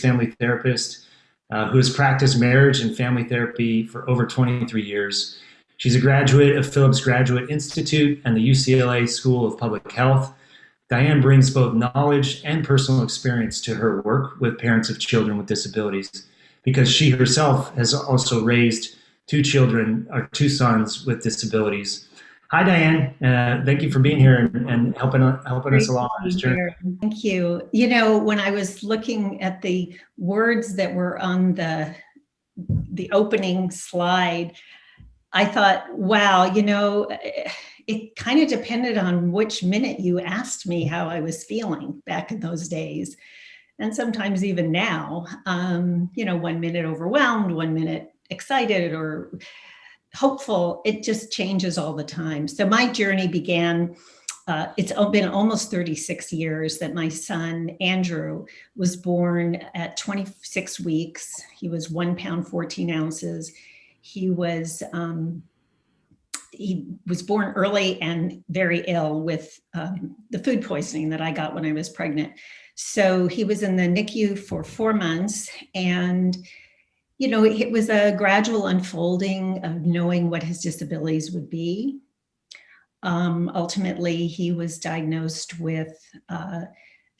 family therapist who has practiced marriage and family therapy for over 23 years. She's a graduate of Phillips Graduate Institute and the UCLA School of Public Health. Diane brings both knowledge and personal experience to her work with parents of children with disabilities because she herself has also raised two sons with disabilities. Hi, Diane. Thank you for being here and helping us along on this journey. Thank you. You know, when I was looking at the words that were on the opening slide, I thought, wow, you know, it kind of depended on which minute you asked me how I was feeling back in those days. And sometimes even now, you know, 1 minute overwhelmed, 1 minute excited or hopeful. It just changes all the time. So my journey began, it's been almost 36 years that my son, Andrew, was born at 26 weeks. He was 1 pound, 14 ounces. He was born early and very ill with the food poisoning that I got when I was pregnant. So he was in the NICU for 4 months, and you know, it was a gradual unfolding of knowing what his disabilities would be. Ultimately, he was diagnosed with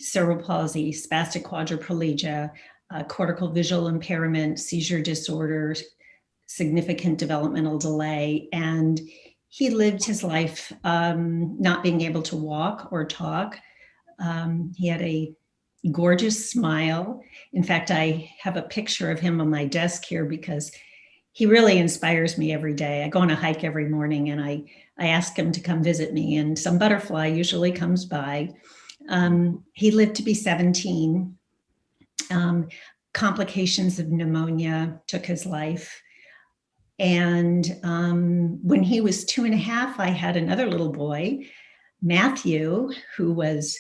cerebral palsy, spastic quadriplegia, cortical visual impairment, seizure disorder, significant developmental delay, and he lived his life not being able to walk or talk. He had a gorgeous smile. In fact, I have a picture of him on my desk here because he really inspires me every day. I go on a hike every morning and I ask him to come visit me, and some butterfly usually comes by. He lived to be 17. Complications of pneumonia took his life. And when he was 2.5, I had another little boy, Matthew, who was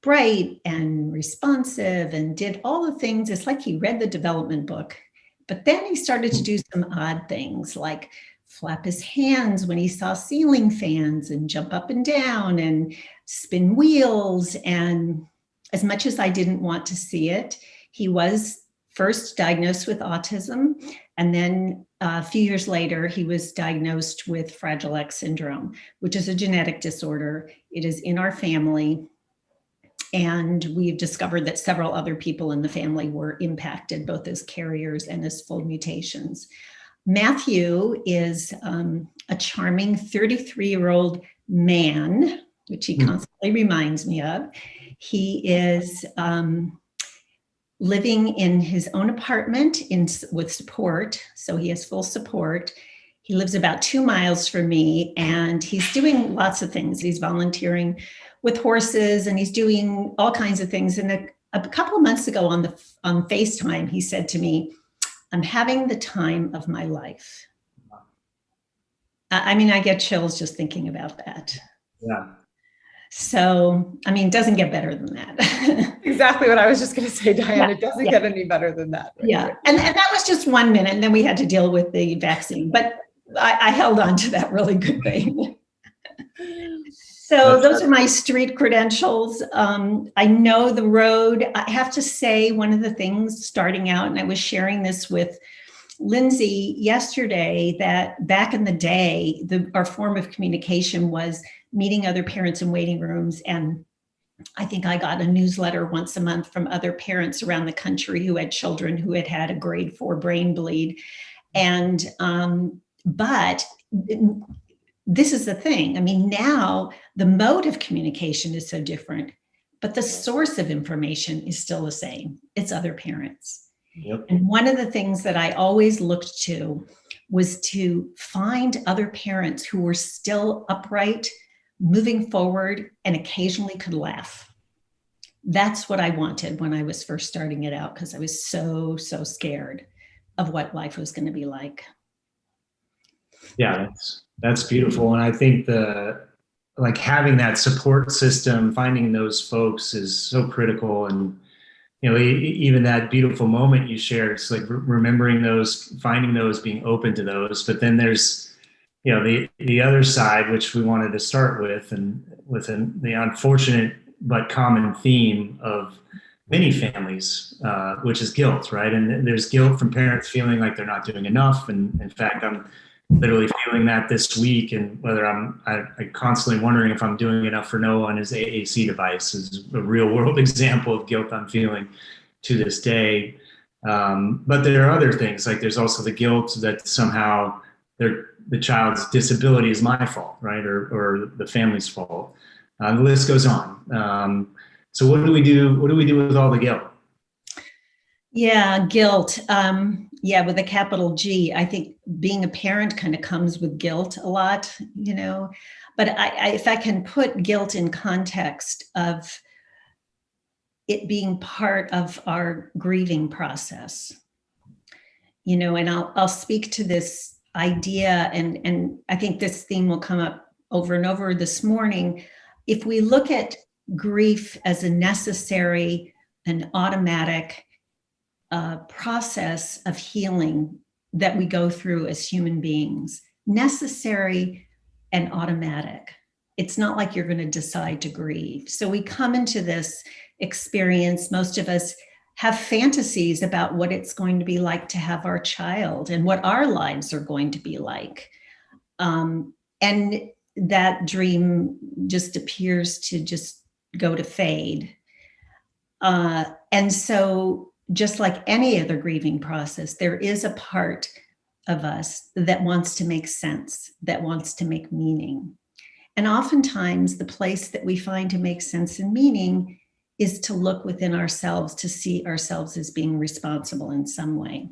bright and responsive and did all the things. It's like he read the development book, but then he started to do some odd things like flap his hands when he saw ceiling fans and jump up and down and spin wheels. And as much as I didn't want to see it, he was first diagnosed with autism. And then a few years later, he was diagnosed with Fragile X syndrome, which is a genetic disorder. It is in our family. And we've discovered that several other people in the family were impacted, both as carriers and as full mutations. Matthew is a charming 33-year-old man, which he constantly reminds me of. He is living in his own apartment with support, so he has full support. He lives about 2 miles from me, and he's doing lots of things. He's volunteering with horses, and he's doing all kinds of things. And a couple of months ago on FaceTime, he said to me, "I'm having the time of my life." I mean, I get chills just thinking about that. Yeah. So, I mean, it doesn't get better than that. Exactly what I was just going to say, Diane. Yeah, it doesn't get any better than that. Right? Yeah. And that was just 1 minute, and then we had to deal with the vaccine. But I held on to that really good thing. So those are my street credentials. I know the road. I have to say, one of the things starting out, and I was sharing this with Lindsay yesterday, that back in the day, our form of communication was meeting other parents in waiting rooms. And I think I got a newsletter once a month from other parents around the country who had children who had had a grade 4 brain bleed. And, but this is the thing. I mean, now the mode of communication is so different, but the source of information is still the same. It's other parents. Yep. And one of the things that I always looked to was to find other parents who were still upright, moving forward, and occasionally could laugh. That's what I wanted when I was first starting it out, because I was so scared of what life was going to be like. Yeah, that's beautiful. And I think having that support system, finding those folks is so critical. And, you know, even that beautiful moment you shared, it's like remembering those, finding those, being open to those. But then there's, you know, the other side, which we wanted to start with, and the unfortunate but common theme of many families, which is guilt, right? And there's guilt from parents feeling like they're not doing enough. And in fact, I'm literally feeling that this week, and whether I'm constantly wondering if I'm doing enough for Noah on his AAC device is a real world example of guilt I'm feeling to this day. But there are other things, like there's also the guilt that somehow the child's disability is my fault, right? Or the family's fault. The list goes on. So what do we do? What do we do with all the guilt? Yeah, guilt. Yeah, with a capital G. I think being a parent kind of comes with guilt a lot, But if I can put guilt in context of it being part of our grieving process, and I'll speak to this idea, and I think this theme will come up over and over this morning. If we look at grief as a necessary and automatic process of healing that we go through as human beings, necessary and automatic. It's not like you're going to decide to grieve. So we come into this experience, most of us have fantasies about what it's going to be like to have our child and what our lives are going to be like. And that dream just appears to just go to fade. And so just like any other grieving process, there is a part of us that wants to make sense, that wants to make meaning. And oftentimes the place that we find to make sense and meaning is to look within ourselves, to see ourselves as being responsible in some way.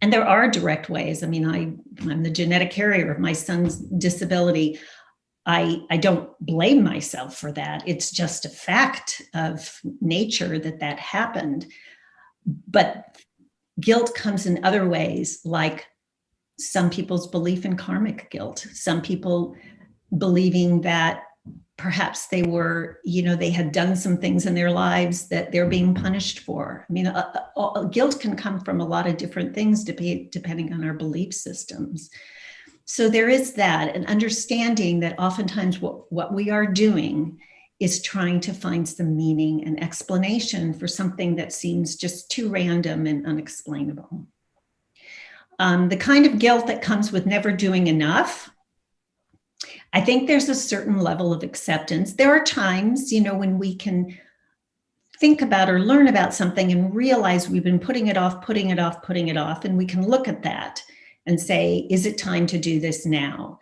And there are direct ways. I mean, I'm the genetic carrier of my son's disability. I don't blame myself for that. It's just a fact of nature that happened. But guilt comes in other ways, like some people's belief in karmic guilt, some people believing that perhaps they were, they had done some things in their lives that they're being punished for. I mean, guilt can come from a lot of different things depending on our belief systems. So there is that, and understanding that oftentimes what we are doing is trying to find some meaning and explanation for something that seems just too random and unexplainable. The kind of guilt that comes with never doing enough, I think there's a certain level of acceptance. There are times, when we can think about or learn about something and realize we've been putting it off, and we can look at that and say, is it time to do this now?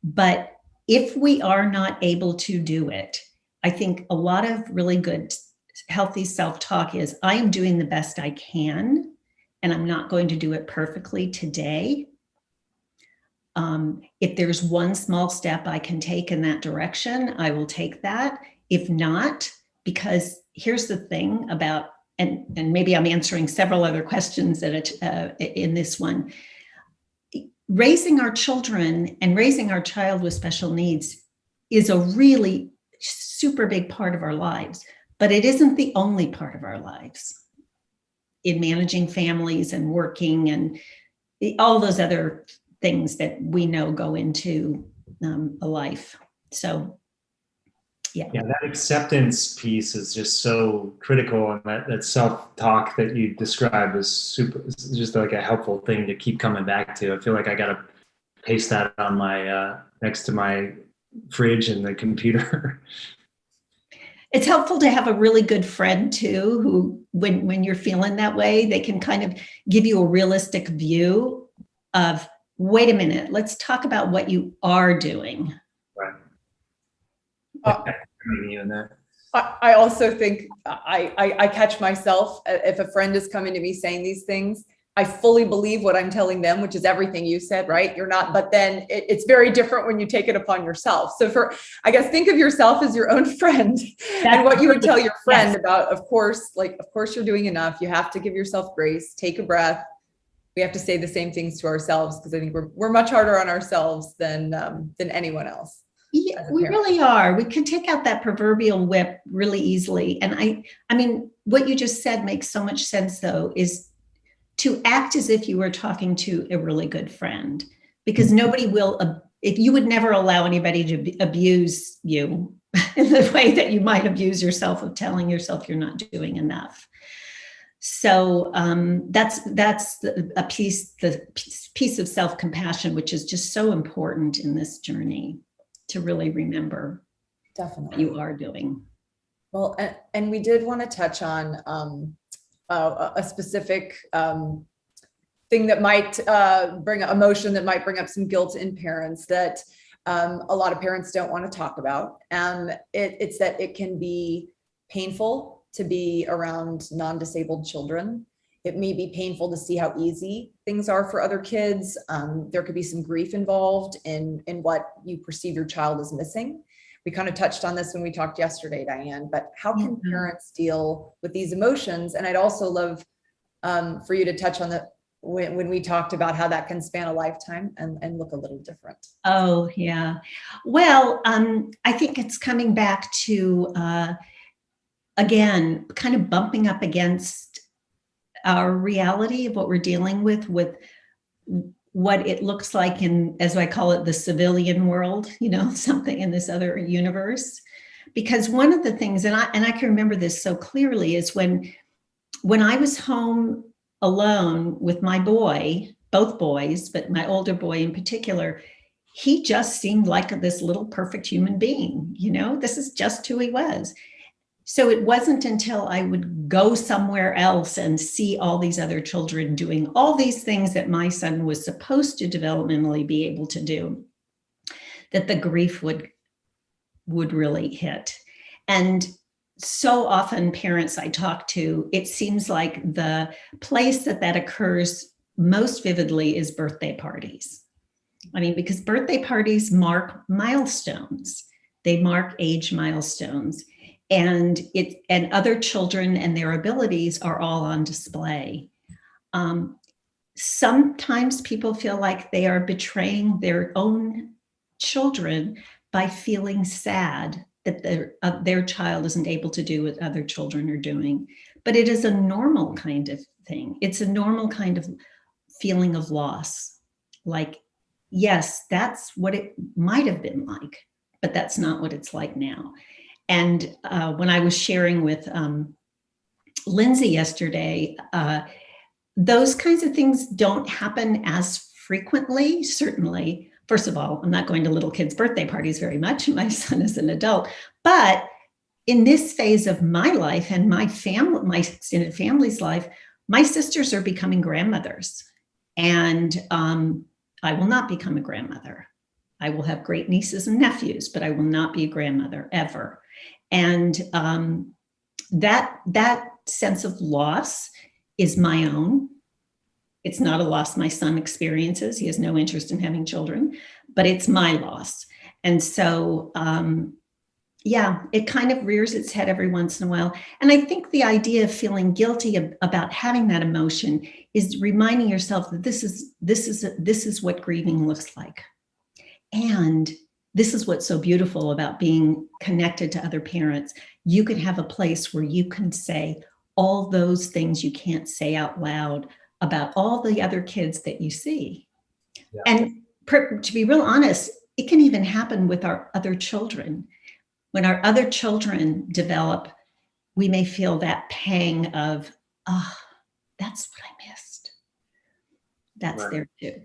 But if we are not able to do it, I think a lot of really good, healthy self-talk is, I am doing the best I can, and I'm not going to do it perfectly today. If there's one small step I can take in that direction, I will take that. If not, because here's the thing about, and maybe I'm answering several other questions in this one. Raising our children and raising our child with special needs is a really super big part of our lives, but it isn't the only part of our lives in managing families and working and all those other things that we know go into a life. So, yeah, that acceptance piece is just so critical, and that self-talk that you described is just like a helpful thing to keep coming back to. I feel like I got to paste that on my next to my fridge and the computer. It's helpful to have a really good friend too, who, when you're feeling that way, they can kind of give you a realistic view of, wait a minute, let's talk about what you are doing. Right. I also think I catch myself, if a friend is coming to me saying these things, I fully believe what I'm telling them, which is everything you said, right? You're not, but then it's very different when you take it upon yourself. So I guess, think of yourself as your own friend and what you would tell your friend about, of course you're doing enough. You have to give yourself grace, take a breath. We have to say the same things to ourselves, because I think we're much harder on ourselves than anyone else. Yeah, we really are. We can take out that proverbial whip really easily. And I mean, what you just said makes so much sense, though, is to act as if you were talking to a really good friend, because nobody will, if you would never allow anybody to abuse you, in the way that you might abuse yourself of telling yourself you're not doing enough. So that's a piece, the piece of self-compassion, which is just so important in this journey, to really remember Definitely what you are doing. Well, and we did want to touch on a specific thing that might bring emotion, that might bring up some guilt in parents that a lot of parents don't want to talk about. It's that it can be painful to be around non-disabled children. It may be painful to see how easy things are for other kids. There could be some grief involved in what you perceive your child is missing. We kind of touched on this when we talked yesterday, Diane, but how can parents deal with these emotions? And I'd also love for you to touch on when we talked about how that can span a lifetime and look a little different. Oh, yeah. Well, I think it's coming back to, again, kind of bumping up against our reality of what we're dealing with what it looks like in, as I call it, the civilian world, something in this other universe. Because one of the things, and I can remember this so clearly, is when I was home alone with my boy, both boys, but my older boy in particular, he just seemed like this little perfect human being. This is just who he was. So it wasn't until I would go somewhere else and see all these other children doing all these things that my son was supposed to developmentally be able to do, that the grief would really hit. And so often parents I talk to, it seems like the place that occurs most vividly is birthday parties. I mean, because birthday parties mark milestones. They mark age milestones. And other children and their abilities are all on display. Sometimes people feel like they are betraying their own children by feeling sad that their child isn't able to do what other children are doing. But it is a normal kind of thing. It's a normal kind of feeling of loss. Like, yes, that's what it might have been like, but that's not what it's like now. And when I was sharing with Lindsay yesterday, those kinds of things don't happen as frequently, certainly. First of all, I'm not going to little kids' birthday parties very much. My son is an adult. But in this phase of my life and my extended family's life, my sisters are becoming grandmothers. And I will not become a grandmother. I will have great nieces and nephews, but I will not be a grandmother ever. And that sense of loss is my own. It's not a loss my son experiences. He has no interest in having children, but it's my loss. And so, it kind of rears its head every once in a while. And I think the idea of feeling guilty about having that emotion is reminding yourself that this is what grieving looks like. And this is what's so beautiful about being connected to other parents. You can have a place where you can say all those things you can't say out loud about all the other kids that you see. Yeah. And to be real honest, it can even happen with our other children. When our other children develop, we may feel that pang of, that's what I missed. That's right. There too.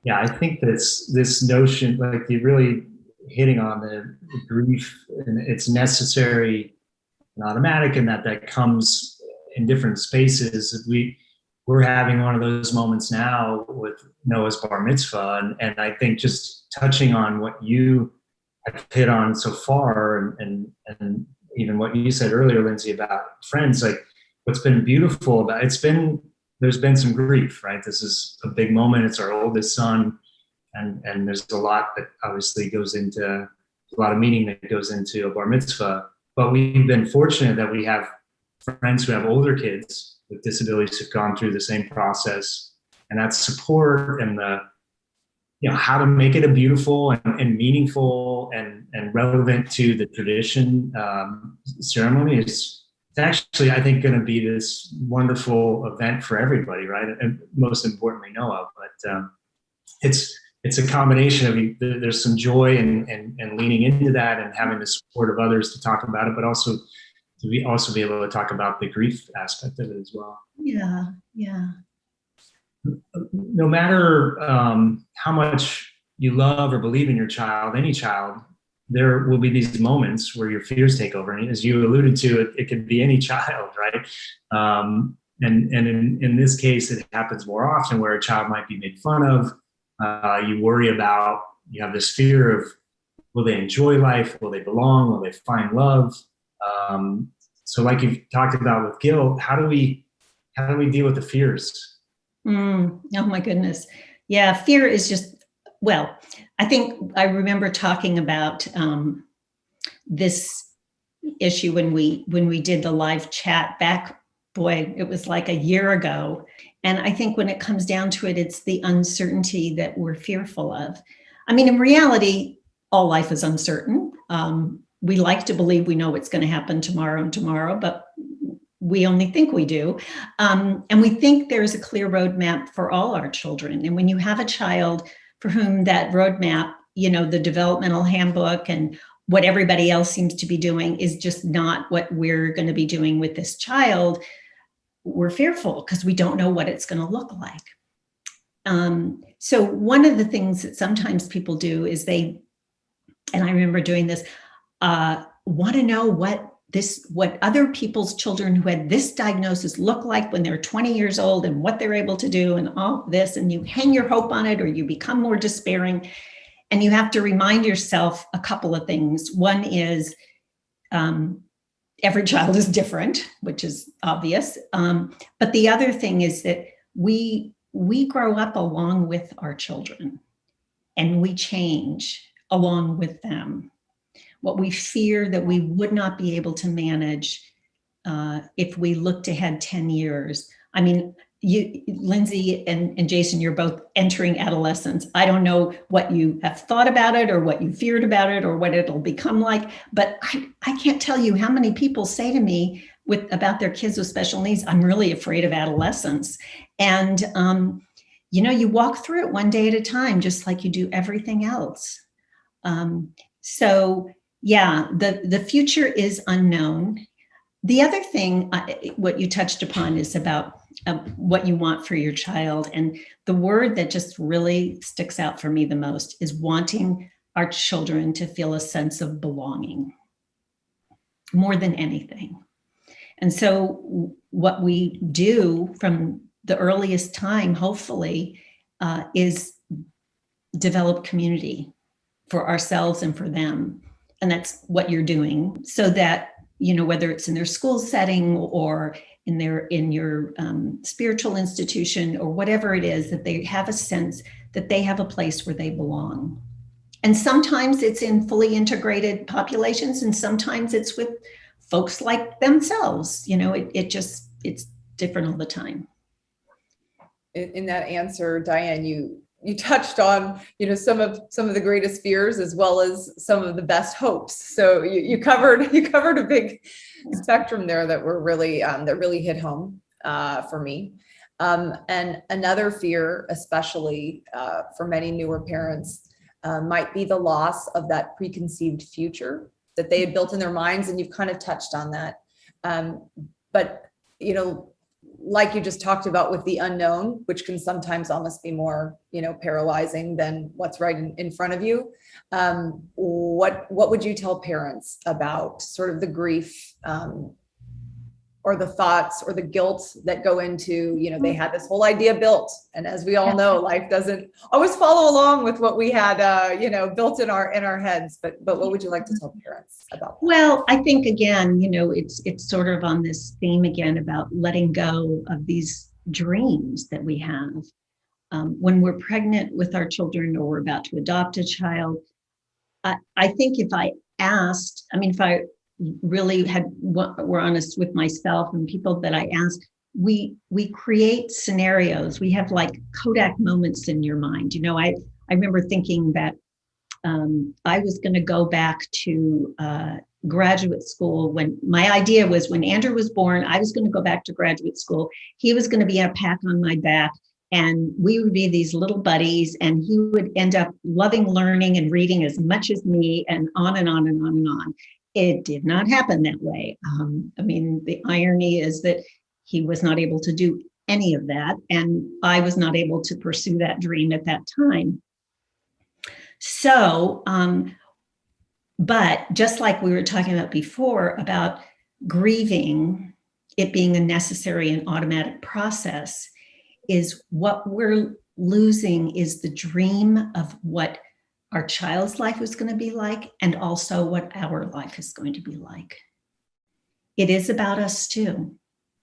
Yeah, I think this notion, like you're really hitting on the grief, and it's necessary and automatic, and that comes in different spaces. We're having one of those moments now with Noah's bar mitzvah, and I think just touching on what you have hit on so far, and even what you said earlier, Lindsay, about friends, like what's been beautiful about there's been some grief, right? This is a big moment. It's our oldest son. And there's a lot that obviously goes into, a lot of meaning that goes into a bar mitzvah. But we've been fortunate that we have friends who have older kids with disabilities who've gone through the same process. And that support and how to make it a beautiful and meaningful and relevant to the tradition ceremony is actually, I think, going to be this wonderful event for everybody, right? And most importantly, Noah. But it's a combination of there's some joy and leaning into that and having the support of others to talk about it, but also to be able to talk about the grief aspect of it as well. Yeah, yeah. No matter how much you love or believe in your child, any child, there will be these moments where your fears take over. And as you alluded to, it could be any child, right? And in this case, it happens more often where a child might be made fun of. You worry about, you have this fear of, will they enjoy life? Will they belong? Will they find love? So like you've talked about with guilt, how do we deal with the fears? Oh my goodness. Yeah, fear is just, well, I think I remember talking about this issue when we did the live chat back, boy, it was like a year ago. And I think when it comes down to it, it's the uncertainty that we're fearful of. I mean, in reality, all life is uncertain. We like to believe we know what's going to happen tomorrow, but we only think we do. And we think there's a clear roadmap for all our children. And when you have a child for whom that roadmap, the developmental handbook and what everybody else seems to be doing is just not what we're going to be doing with this child, we're fearful because we don't know what it's going to look like. So one of the things that sometimes people do is and I remember doing this, want to know what other people's children who had this diagnosis look like when they're 20 years old and what they're able to do and all this, and you hang your hope on it or you become more despairing. And you have to remind yourself a couple of things. One is every child is different, which is obvious. But the other thing is that we grow up along with our children and we change along with them. What we fear that we would not be able to manage if we looked ahead 10 years. I mean, Lindsay and Jason, you're both entering adolescence. I don't know what you have thought about it or what you feared about it or what it'll become like, but I can't tell you how many people say to me about their kids with special needs, I'm really afraid of adolescence. And, you walk through it one day at a time, just like you do everything else. So yeah, the future is unknown. The other thing, what you touched upon is about what you want for your child. And the word that just really sticks out for me the most is wanting our children to feel a sense of belonging more than anything. And so what we do from the earliest time, hopefully, is develop community for ourselves and for them. And that's what you're doing so that, whether it's in their school setting or in your spiritual institution or whatever it is, that they have a sense that they have a place where they belong. And sometimes it's in fully integrated populations, and sometimes it's with folks like themselves. It's different all the time. In that answer, Diane, you touched on, some of the greatest fears as well as some of the best hopes. So you covered a big spectrum there that were really that really hit home for me. And another fear, especially for many newer parents, might be the loss of that preconceived future that they had built in their minds, and you've kind of touched on that. But like you just talked about with the unknown, which can sometimes almost be more, paralyzing than what's right in front of you. What would you tell parents about sort of the grief or the thoughts or the guilt that go into, they had this whole idea built. And as we all know, life doesn't always follow along with what we had, built in our heads. But what would you like to tell parents about that? Well, I think, again, it's sort of on this theme again about letting go of these dreams that we have. When we're pregnant with our children or we're about to adopt a child, I think if I really were honest with myself and people that I asked, we create scenarios. We have like Kodak moments in your mind. I remember thinking that I was going to go back to graduate school when my idea was when Andrew was born, I was going to go back to graduate school. He was going to be a pack on my back And we would be these little buddies, and he would end up loving learning and reading as much as me, and on and on and on and on. It did not happen that way. I mean, the irony is that he was not able to do any of that, and I was not able to pursue that dream at that time. So, but just like we were talking about before about grieving, it being a necessary and automatic process, is what we're losing is the dream of what our child's life is going to be like, and also what our life is going to be like. It is about us too.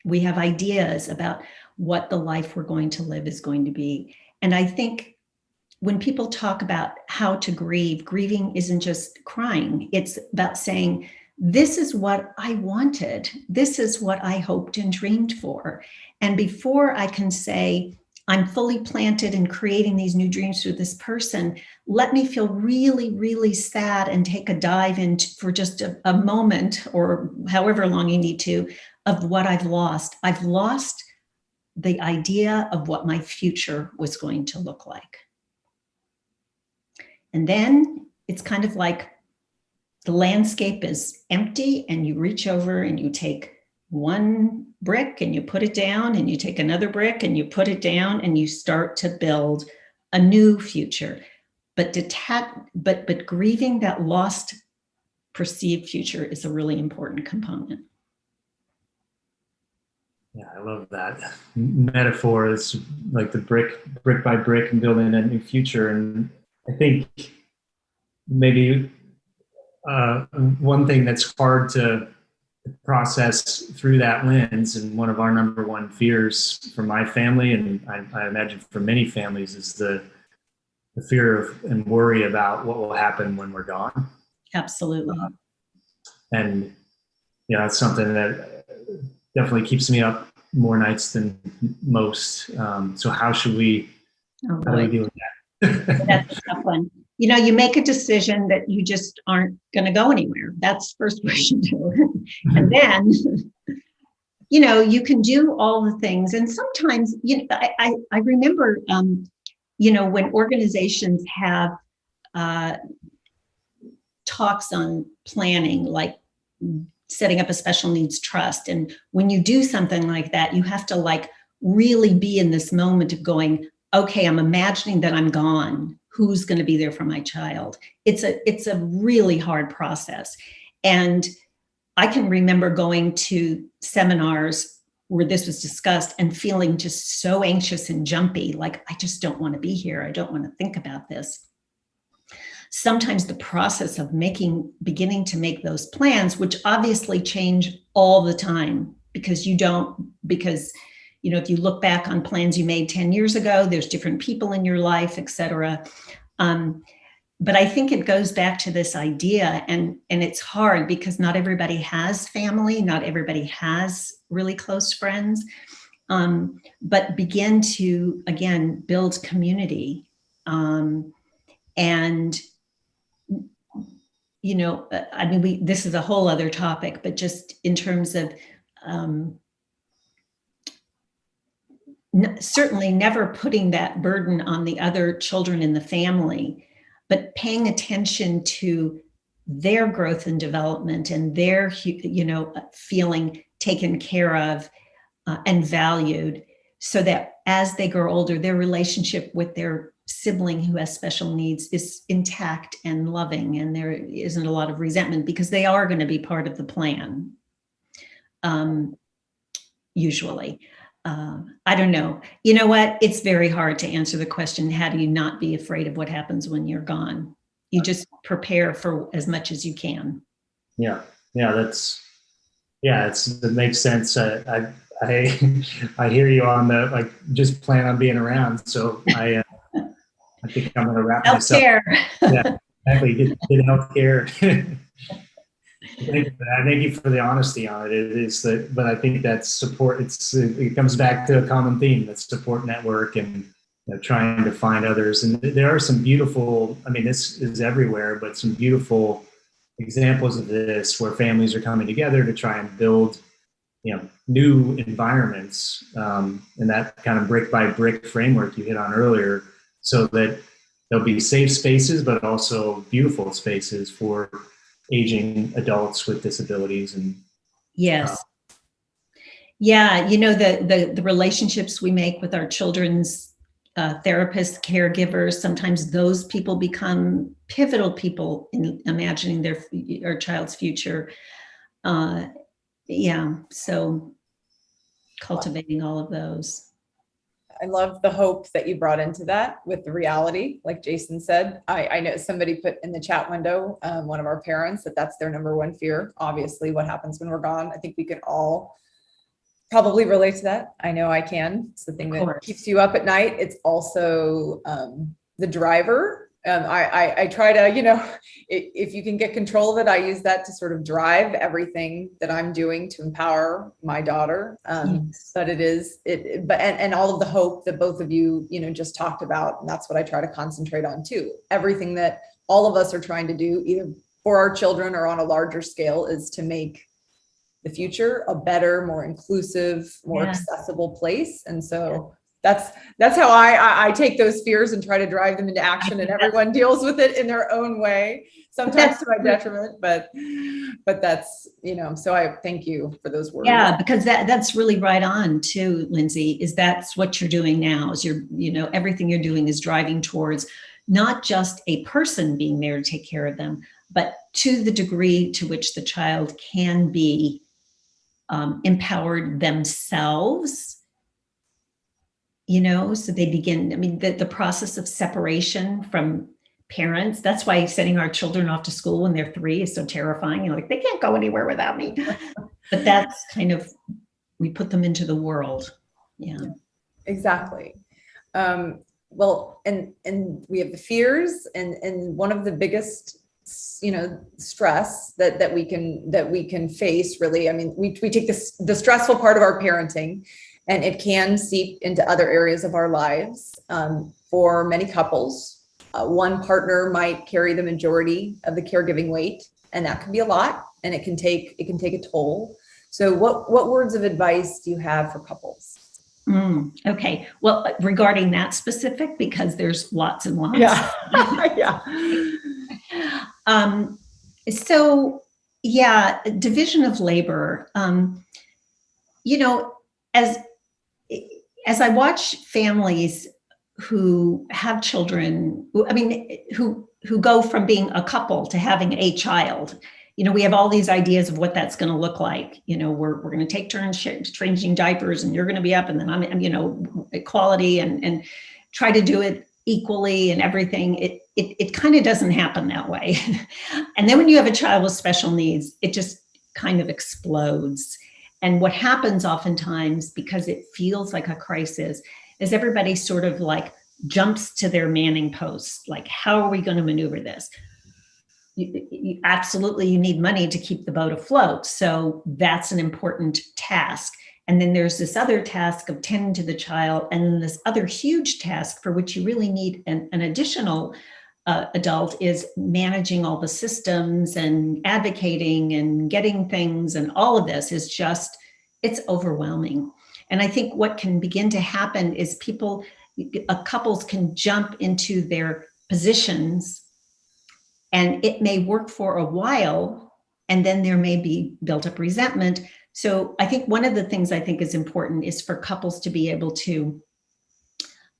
We have ideas about what the life we're going to live is going to be. And I think when people talk about how to grieve, grieving isn't just crying. It's about saying, this is what I wanted. This is what I hoped and dreamed for. And before I can say, I'm fully planted in creating these new dreams for this person, let me feel really, really sad and take a dive into for just a moment, or however long you need to, of what I've lost. I've lost the idea of what my future was going to look like. And then it's kind of like the landscape is empty, and you reach over and you take one brick and you put it down, and you take another brick and you put it down, and you start to build a new future. But grieving that lost perceived future is a really important component. Yeah, I love that metaphor. It's like the brick by brick and building a new future. And I think maybe one thing that's hard to process through that lens, and one of our number one fears for my family, and I imagine for many families, is the fear of and worry about what will happen when we're gone. Absolutely. And it's something that definitely keeps me up more nights than most. So how should we, how do we deal with that? That's a tough one. You make a decision that you just aren't going to go anywhere. That's the first question to do. And then, you can do all the things. And sometimes, I remember, when organizations have talks on planning, like setting up a special needs trust. And when you do something like that, you have to really be in this moment of going, okay, I'm imagining that I'm gone. Who's going to be there for my child? It's a really hard process. And I can remember going to seminars where this was discussed and feeling just so anxious and jumpy, like, I just don't want to be here. I don't want to think about this. Sometimes the process of beginning to make those plans, which obviously change all the time, because if you look back on plans you made 10 years ago, there's different people in your life, et cetera. But I think it goes back to this idea, and it's hard because not everybody has family, not everybody has really close friends, but begin to, again, build community. This is a whole other topic, but just in terms of, certainly never putting that burden on the other children in the family, but paying attention to their growth and development and their, feeling taken care of and valued, so that as they grow older, their relationship with their sibling who has special needs is intact and loving, and there isn't a lot of resentment, because they are going to be part of the plan, usually. I don't know. You know what? It's very hard to answer the question, how do you not be afraid of what happens when you're gone? You just prepare for as much as you can. Yeah. That makes sense. I hear you on the, just plan on being around. So I think I'm going to wrap myself. Yeah, exactly. Get healthcare. Thank you for the honesty on it. But I think that's support. It comes back to a common theme, that support network, and trying to find others. And there are some beautiful, this is everywhere, but some beautiful examples of this where families are coming together to try and build new environments, and that kind of brick by brick framework you hit on earlier, so that there'll be safe spaces, but also beautiful spaces for aging adults with disabilities. And Yes. Yeah, the relationships we make with our children's therapists, caregivers, sometimes those people become pivotal people in imagining our child's future. Yeah, so cultivating all of those. I love the hope that you brought into that with the reality. Like Jason said, I know somebody put in the chat window, one of our parents, that's their number one fear. Obviously, what happens when we're gone. I think we can all probably relate to that. I know I can. It's the thing that keeps you up at night. It's also the driver. I try to, if you can get control of it, I use that to sort of drive everything that I'm doing to empower my daughter. But and all of the hope that both of you, just talked about. And that's what I try to concentrate on too. Everything that all of us are trying to do, either for our children or on a larger scale, is to make the future a better, more inclusive, more accessible place. And so that's how I take those fears and try to drive them into action, and everyone deals with it in their own way, sometimes to my detriment, but that's, so I thank you for those words. Yeah, because that's really right on too, Lindsay, is that's what you're doing now, is everything you're doing is driving towards not just a person being there to take care of them, but to the degree to which the child can be empowered themselves, so they begin, the process of separation from parents. That's why sending our children off to school when they're 3 is so terrifying. You're like, they can't go anywhere without me. But that's kind of, we put them into the world. Yeah, exactly. Well, and we have the fears, and one of the biggest stress that we can face, really. We take the stressful part of our parenting, and it can seep into other areas of our lives. For many couples, one partner might carry the majority of the caregiving weight, and that can be a lot, and it can take a toll. So what words of advice do you have for couples? Okay. Well, regarding that specific, because there's lots and lots. Yeah. Yeah. So yeah, division of labor. As I watch families who have children, who go from being a couple to having a child, we have all these ideas of what that's going to look like. We're going to take turns changing diapers, and you're going to be up, and then I'm, equality, and try to do it equally and everything. It kind of doesn't happen that way. And then when you have a child with special needs, it just kind of explodes. And what happens oftentimes, because it feels like a crisis, is everybody sort of like jumps to their manning post. Like, how are we going to maneuver this? Absolutely, you need money to keep the boat afloat. So that's an important task. And then there's this other task of tending to the child, and then this other huge task for which you really need an additional adult, is managing all the systems and advocating and getting things, and all of this is just, it's overwhelming. And I think what can begin to happen is couples can jump into their positions, and it may work for a while, and then there may be built up resentment. So I think one of the things I think is important is for couples to be able to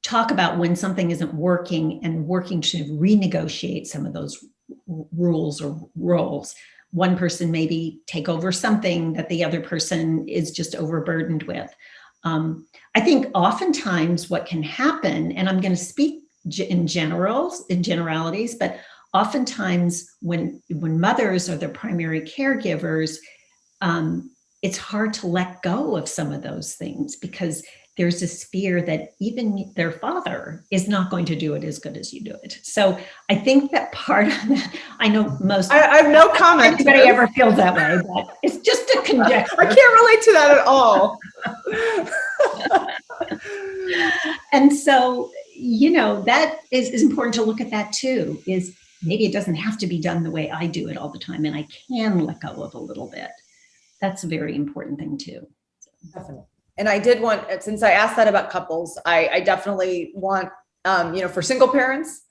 talk about when something isn't working, and working to renegotiate some of those rules or roles. One person maybe take over something that the other person is just overburdened with. I think oftentimes what can happen, and I'm going to speak in generalities, but oftentimes when mothers are the primary caregivers, it's hard to let go of some of those things, because there's this fear that even their father is not going to do it as good as you do it. So I think that part of that, I know most. I have no comment. Anybody ever feels that way, but it's just a conjecture. I can't relate to that at all. And so, that is important to look at that too, is maybe it doesn't have to be done the way I do it all the time, and I can let go of a little bit. That's a very important thing too. Definitely. And I did want, since I asked that about couples, I definitely want, for single parents,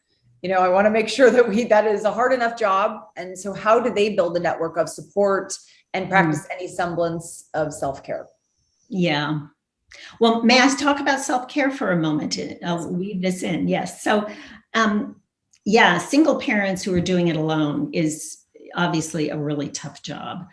I want to make sure that is a hard enough job. And so how do they build a network of support and practice any semblance of self-care? Yeah. Well, may I talk about self-care for a moment? I'll weave this in. Yes. So, single parents who are doing it alone is obviously a really tough job.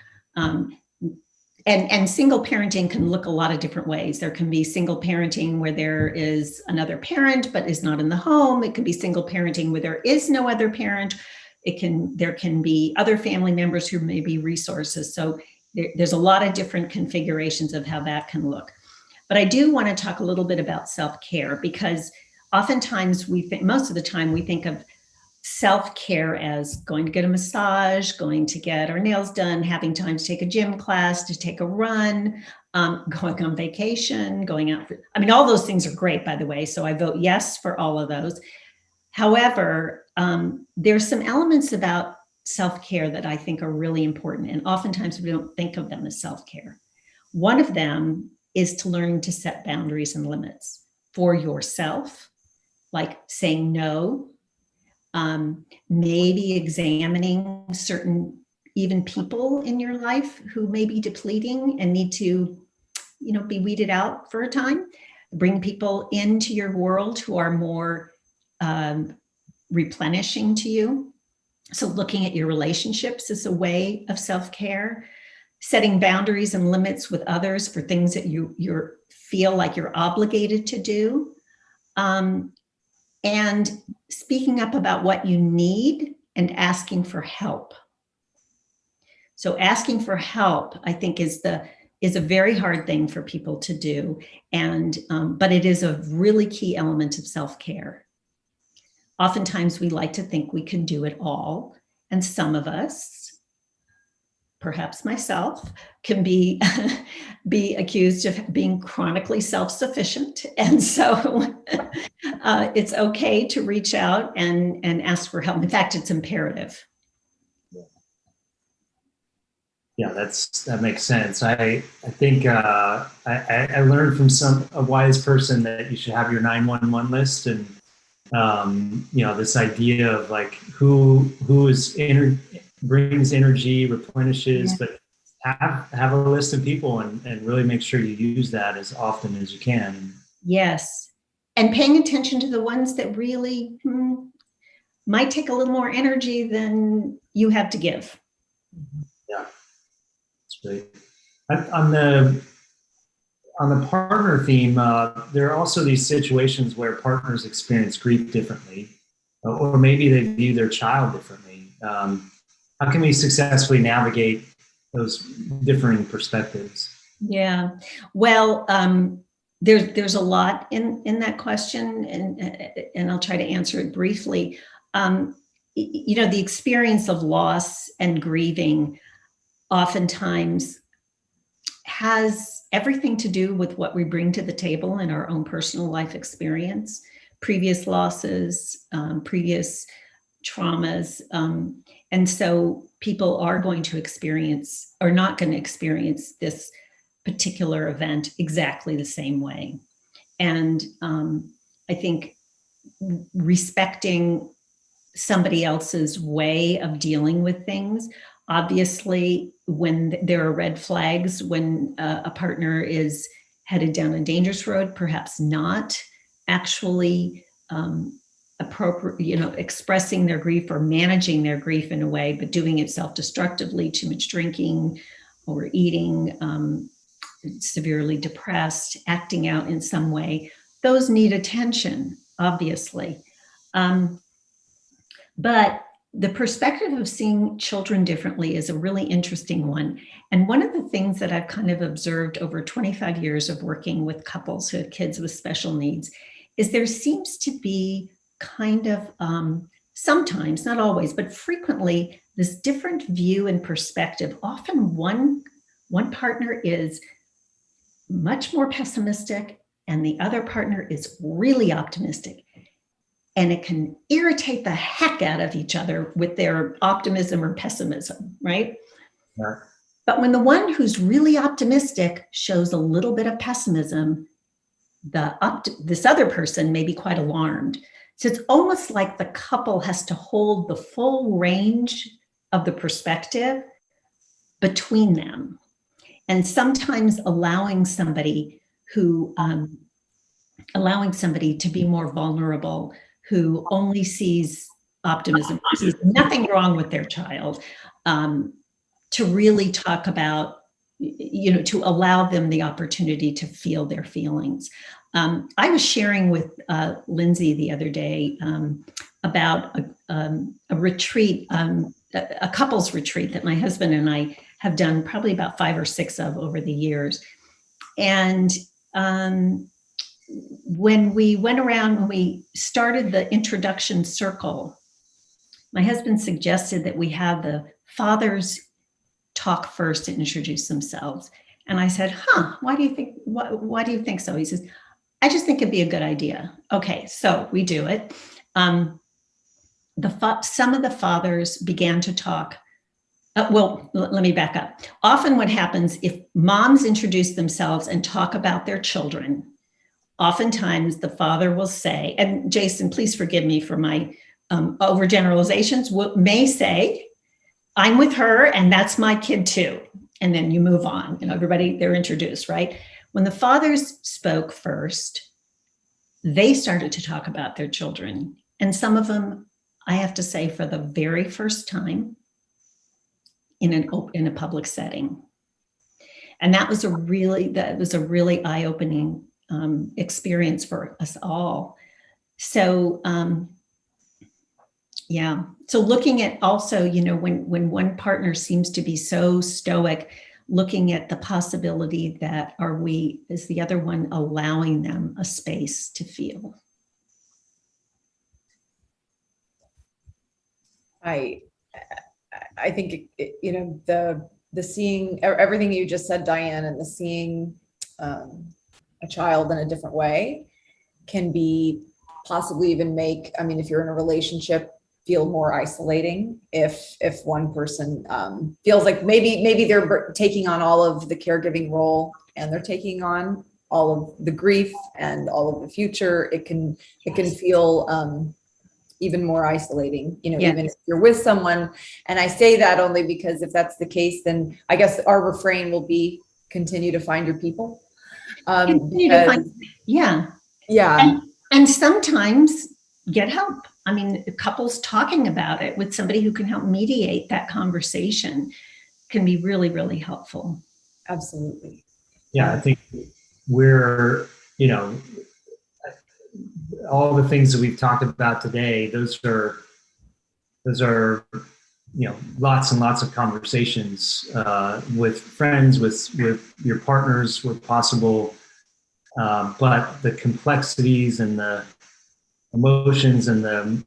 And single parenting can look a lot of different ways. There can be single parenting where there is another parent but is not in the home. It can be single parenting where there is no other parent. There can be other family members who may be resources. So there's a lot of different configurations of how that can look. But I do want to talk a little bit about self-care, because oftentimes most of the time we think of self-care as going to get a massage, going to get our nails done, having time to take a gym class, to take a run, going on vacation, going out all those things are great, by the way. So I vote yes for all of those. However, there's some elements about self-care that I think are really important. And oftentimes we don't think of them as self-care. One of them is to learn to set boundaries and limits for yourself, like saying no, maybe examining certain even people in your life who may be depleting and need to, be weeded out for a time. Bring people into your world who are more replenishing to you. So looking at your relationships is a way of self-care. Setting boundaries and limits with others for things that you feel like you're obligated to do. And speaking up about what you need and asking for help. So asking for help, I think, is a very hard thing for people to do. And but it is a really key element of self-care. Oftentimes we like to think we can do it all. And some of us, perhaps myself, can be accused of being chronically self-sufficient. And so it's okay to reach out and ask for help. In fact, it's imperative. Yeah, that makes sense. I think I learned from a wise person that you should have your 911 list, and this idea of like who brings energy, replenishes, but have a list of people and really make sure you use that as often as you can. Yes. And paying attention to the ones that really might take a little more energy than you have to give. Yeah, that's great. On the partner theme, there are also these situations where partners experience grief differently, or maybe they view their child differently. How can we successfully navigate those differing perspectives? Yeah, well, there's a lot in that question, and I'll try to answer it briefly. The experience of loss and grieving oftentimes has everything to do with what we bring to the table in our own personal life experience, previous losses, previous traumas. And so people are going to experience, or not going to experience, this particular event exactly the same way. And I think respecting somebody else's way of dealing with things, obviously, when there are red flags, when a partner is headed down a dangerous road, perhaps not actually appropriate, expressing their grief or managing their grief in a way, but doing it self-destructively, too much drinking or eating, severely depressed, acting out in some way, those need attention, obviously. But the perspective of seeing children differently is a really interesting one. And one of the things that I've kind of observed over 25 years of working with couples who have kids with special needs is there seems to be kind of sometimes, not always, but frequently, this different view and perspective. Often one partner is much more pessimistic and the other partner is really optimistic. And it can irritate the heck out of each other with their optimism or pessimism, right? Yeah. But when the one who's really optimistic shows a little bit of pessimism, this other person may be quite alarmed. So it's almost like the couple has to hold the full range of the perspective between them. And sometimes allowing somebody to be more vulnerable, who only sees optimism, sees nothing wrong with their child, to really talk about, to allow them the opportunity to feel their feelings. I was sharing with Lindsay the other day about a retreat, a couples retreat that my husband and I have done probably about 5 or 6 of over the years. And when we went around, when we started the introduction circle, my husband suggested that we have the fathers talk first and introduce themselves. And I said, why do you think so? He says, I just think it'd be a good idea. Okay, so we do it. Some of the fathers began to talk. Let me back up. Often what happens if moms introduce themselves and talk about their children, oftentimes the father will say, and Jason, please forgive me for my overgeneralizations, may say, I'm with her and that's my kid too. And then you move on, everybody, they're introduced, right? When the fathers spoke first, they started to talk about their children. And some of them, I have to say, for the very first time in a public setting. And that was a really eye-opening experience for us all. So, yeah. So looking at also, when one partner seems to be so stoic, looking at the possibility that is the other one allowing them a space to feel? I think, the seeing everything you just said, Diane, and the seeing a child in a different way can be possibly even make, if you're in a relationship, feel more isolating if one person feels like maybe they're taking on all of the caregiving role and they're taking on all of the grief and all of the future. It can feel even more isolating, Yes. Even if you're with someone. And I say that only because if that's the case, then I guess our refrain will be continue to find your people. Yeah. And sometimes get help. Couples talking about it with somebody who can help mediate that conversation can be really, really helpful. Absolutely. Yeah, I think we're, all the things that we've talked about today, those are, lots and lots of conversations with friends, with your partners where possible. But the complexities and the emotions and the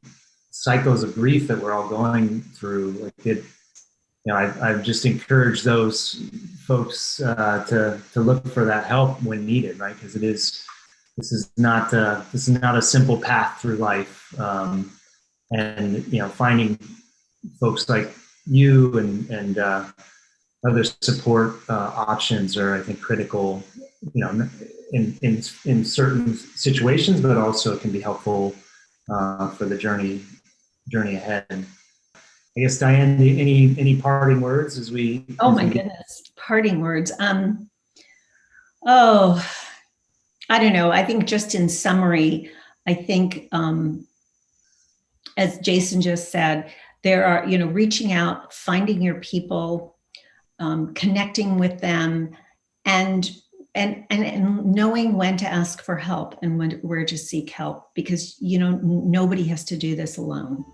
cycles of grief that we're all going through, I've just encouraged those folks to look for that help when needed, right? Because this is not a simple path through life, and finding folks like you and other support options are, I think, critical, in certain situations, but also can be helpful for the journey ahead. I guess, Diane, any parting words as we? Oh my goodness, parting words. I don't know. I think just in summary, I think, as Jason just said, there are, reaching out, finding your people, connecting with them, and knowing when to ask for help and where to seek help, because, nobody has to do this alone.